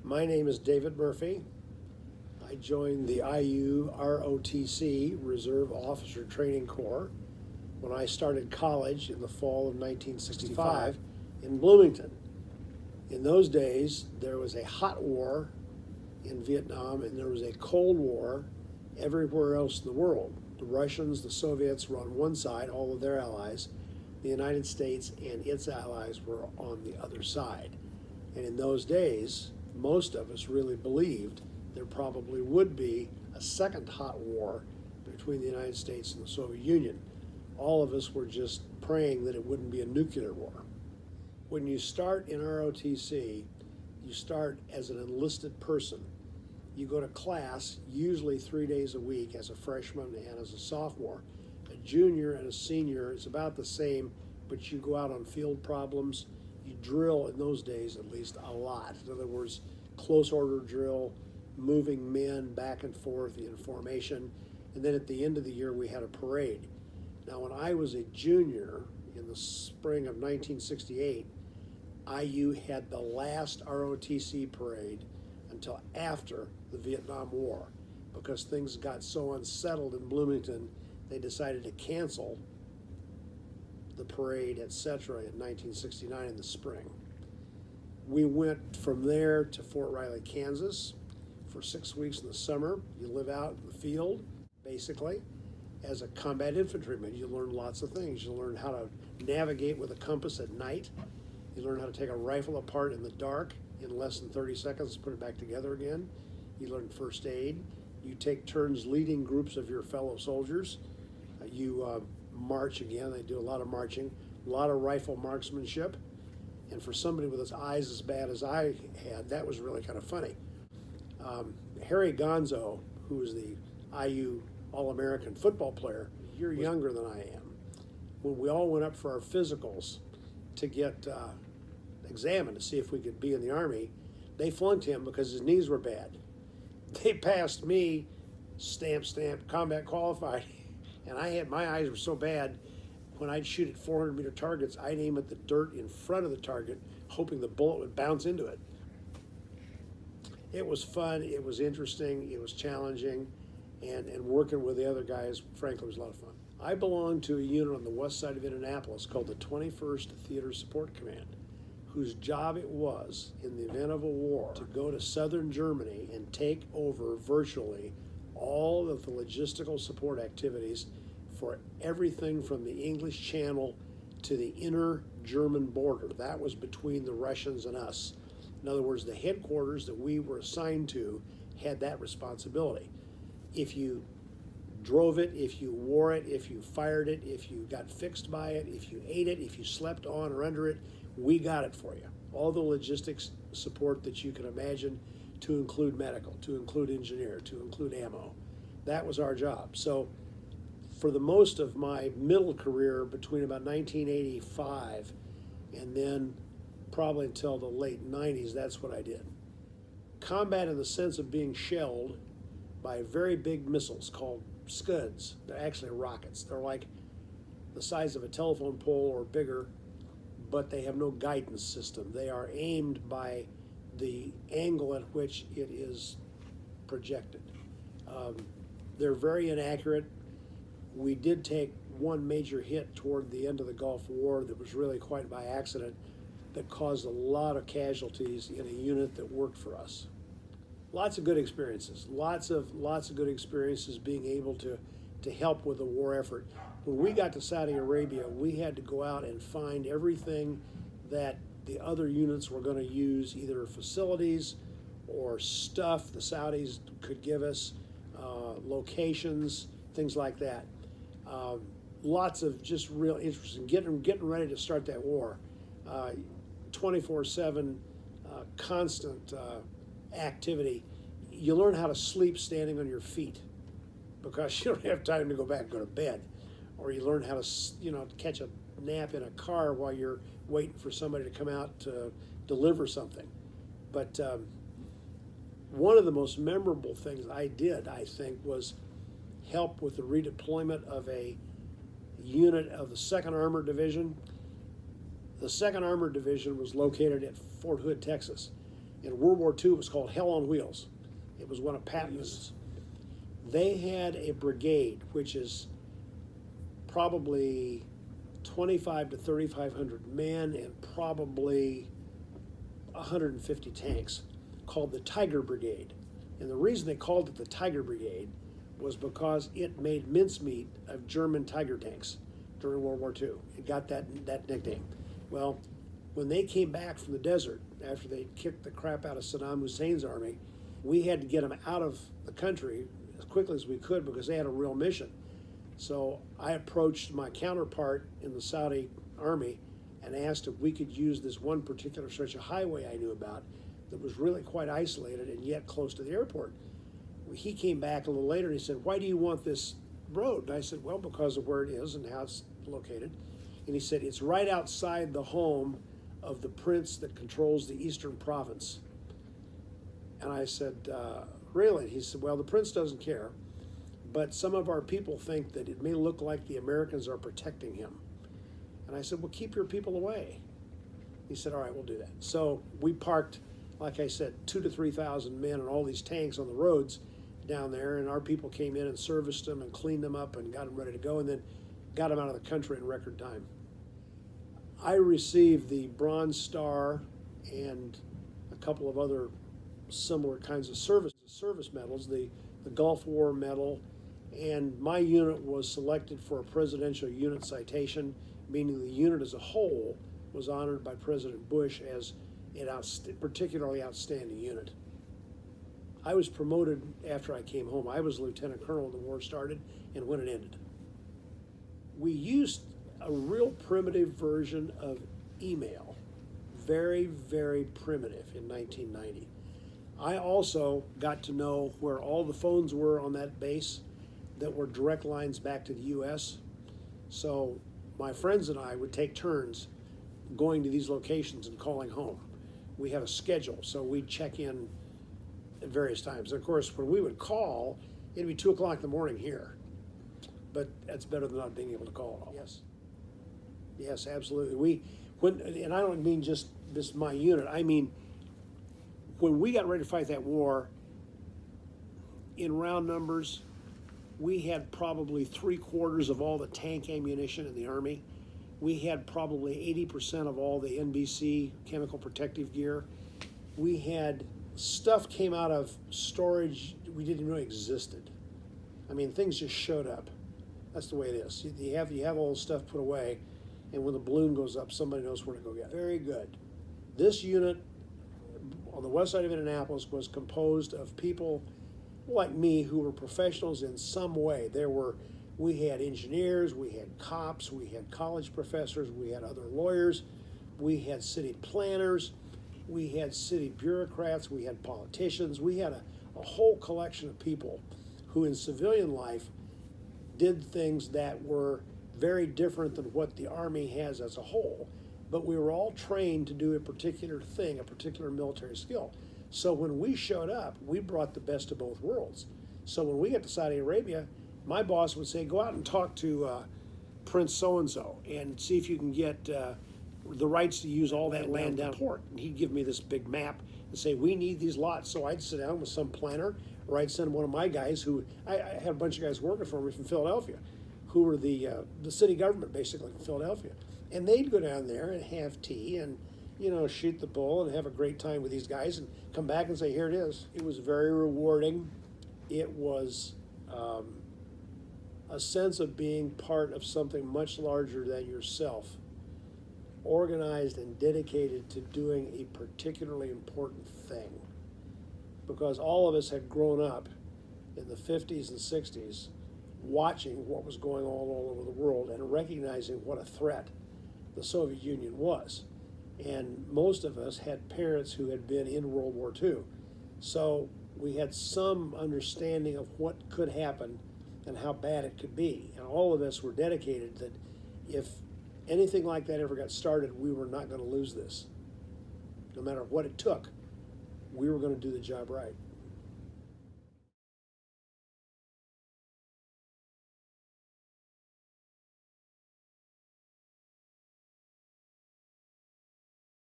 My name is David Murphy. I joined the IU ROTC, Reserve Officer Training Corps, when I started college in the fall of 1965 in Bloomington. In those days, there was a hot war in Vietnam and there was a Cold War everywhere else in the world. The Russians, the Soviets were on one side, all of their allies. The United States and its allies were on the other side. And in those days, most of us really believed there probably would be a second hot war between the United States and the Soviet Union. All of us were just praying that it wouldn't be a nuclear war. When you start in ROTC, you start as an enlisted person. You go to class usually 3 days a week as a freshman and as a sophomore. A junior and a senior is about the same, but you go out on field problems. You drill, in those days at least, a lot. In other words, close order drill, moving men back and forth in formation. And then at the end of the year, we had a parade. Now, when I was a junior in the spring of 1968, IU had the last ROTC parade until after the Vietnam War. Because things got so unsettled in Bloomington, they decided to cancel the parade, etc., in 1969 in the spring. We went from there to Fort Riley, Kansas for 6 weeks in the summer. You live out in the field, basically. As a combat infantryman, you learn lots of things. You learn how to navigate with a compass at night. You learn how to take a rifle apart in the dark in less than 30 seconds and put it back together again. You learn first aid. You take turns leading groups of your fellow soldiers. You march again. They do a lot of marching, a lot of rifle marksmanship. And for somebody with his eyes as bad as I had, that was really kind of funny. Harry Gonzo, who was the IU All-American football player, you're younger than I am. When we all went up for our physicals to get examined to see if we could be in the Army, they flunked him because his knees were bad. They passed me, stamp, combat qualified, and my eyes were so bad, when I'd shoot at 400-meter targets, I'd aim at the dirt in front of the target, hoping the bullet would bounce into it. It was fun, it was interesting, it was challenging, and working with the other guys, frankly, was a lot of fun. I belonged to a unit on the west side of Indianapolis called the 21st Theater Support Command, whose job it was, in the event of a war, to go to southern Germany and take over virtually all of the logistical support activities for everything from the English Channel to the inner German border. That was between the Russians and us. In other words, the headquarters that we were assigned to had that responsibility. If you drove it, if you wore it, if you fired it, if you got fixed by it, if you ate it, if you slept on or under it, we got it for you. All the logistics support that you can imagine, to include medical, to include engineer, to include ammo. That was our job. So for the most of my middle career, between about 1985 and then probably until the late 90s, that's what I did. Combat in the sense of being shelled by very big missiles called Scuds. They're actually rockets. They're like the size of a telephone pole or bigger, but they have no guidance system. They are aimed by the angle at which it is projected. They're very inaccurate. We did take one major hit toward the end of the Gulf War that was really quite by accident, that caused a lot of casualties in a unit that worked for us. Lots of good experiences, lots of good experiences being able to help with the war effort. When we got to Saudi Arabia, we had to go out and find everything that the other units were going to use, either facilities or stuff the Saudis could give us, locations, things like that. Lots of just real interest in getting ready to start that war. 24/7 constant activity. You learn how to sleep standing on your feet because you don't have time to go back and go to bed. Or you learn how to, catch a nap in a car while you're waiting for somebody to come out to deliver something. But one of the most memorable things I did, I think, was help with the redeployment of a unit of the 2nd Armored Division. The 2nd Armored Division was located at Fort Hood, Texas. In World War II, it was called Hell on Wheels. It was one of Patton's. They had a brigade, which is probably 25 to 3,500 men and probably 150 tanks, called the Tiger Brigade. And the reason they called it the Tiger Brigade was because it made mincemeat of German Tiger tanks during World War II. It got that nickname. Well, when they came back from the desert after they kicked the crap out of Saddam Hussein's army, we had to get them out of the country as quickly as we could because they had a real mission. So I approached my counterpart in the Saudi army and asked if we could use this one particular stretch of highway I knew about that was really quite isolated and yet close to the airport. He came back a little later and he said, "Why do you want this road?" And I said, "Well, because of where it is and how it's located." And he said, "It's right outside the home of the prince that controls the eastern province." And I said, "Really?" He said, "Well, the prince doesn't care, but some of our people think that it may look like the Americans are protecting him." And I said, "Well, keep your people away." He said, "All right, we'll do that." So we parked, like I said, 2,000 to 3,000 men and all these tanks on the roads down there, and our people came in and serviced them and cleaned them up and got them ready to go, and then got them out of the country in record time. I received the Bronze Star and a couple of other similar kinds of service medals, the Gulf War Medal, and my unit was selected for a Presidential Unit Citation, meaning the unit as a whole was honored by President Bush as an particularly outstanding unit. I was promoted after I came home. I was lieutenant colonel when the war started and when it ended. We used a real primitive version of email, very, very primitive in 1990. I also got to know where all the phones were on that base that were direct lines back to the U.S. So my friends and I would take turns going to these locations and calling home. We had a schedule, so we'd check in at various times. And of course, when we would call, it'd be 2 o'clock in the morning here. But that's better than not being able to call at all. Yes. Yes, absolutely. And I don't mean just this my unit. I mean, when we got ready to fight that war, in round numbers, we had probably 3/4 of all the tank ammunition in the Army. We had probably 80% of all the NBC chemical protective gear. We had stuff came out of storage we didn't know existed. I mean, things just showed up. That's the way it is. You have all the stuff put away, and when the balloon goes up, somebody knows where to go get it. Very good. This unit on the west side of Indianapolis was composed of people like me who were professionals in some way. We had engineers, we had cops, we had college professors, we had other lawyers, we had city planners, we had city bureaucrats, we had politicians, we had a whole collection of people who in civilian life did things that were very different than what the Army has as a whole. But we were all trained to do a particular thing, a particular military skill. So when we showed up, we brought the best of both worlds. So when we got to Saudi Arabia, my boss would say, "Go out and talk to Prince so-and-so and see if you can get the rights to use all that land down the port." And he'd give me this big map and say, "We need these lots." So I'd sit down with some planner, or I'd send one of my guys who, I had a bunch of guys working for me from Philadelphia, who were the city government basically from Philadelphia. And they'd go down there and have tea and, shoot the bull and have a great time with these guys and come back and say, "Here it is." It was very rewarding. It was a sense of being part of something much larger than yourself, organized and dedicated to doing a particularly important thing. Because all of us had grown up in the 50s and 60s watching what was going on all over the world and recognizing what a threat the Soviet Union was. And most of us had parents who had been in World War II. So we had some understanding of what could happen and how bad it could be. And all of us were dedicated that if anything like that ever got started, we were not going to lose this. No matter what it took, we were going to do the job right.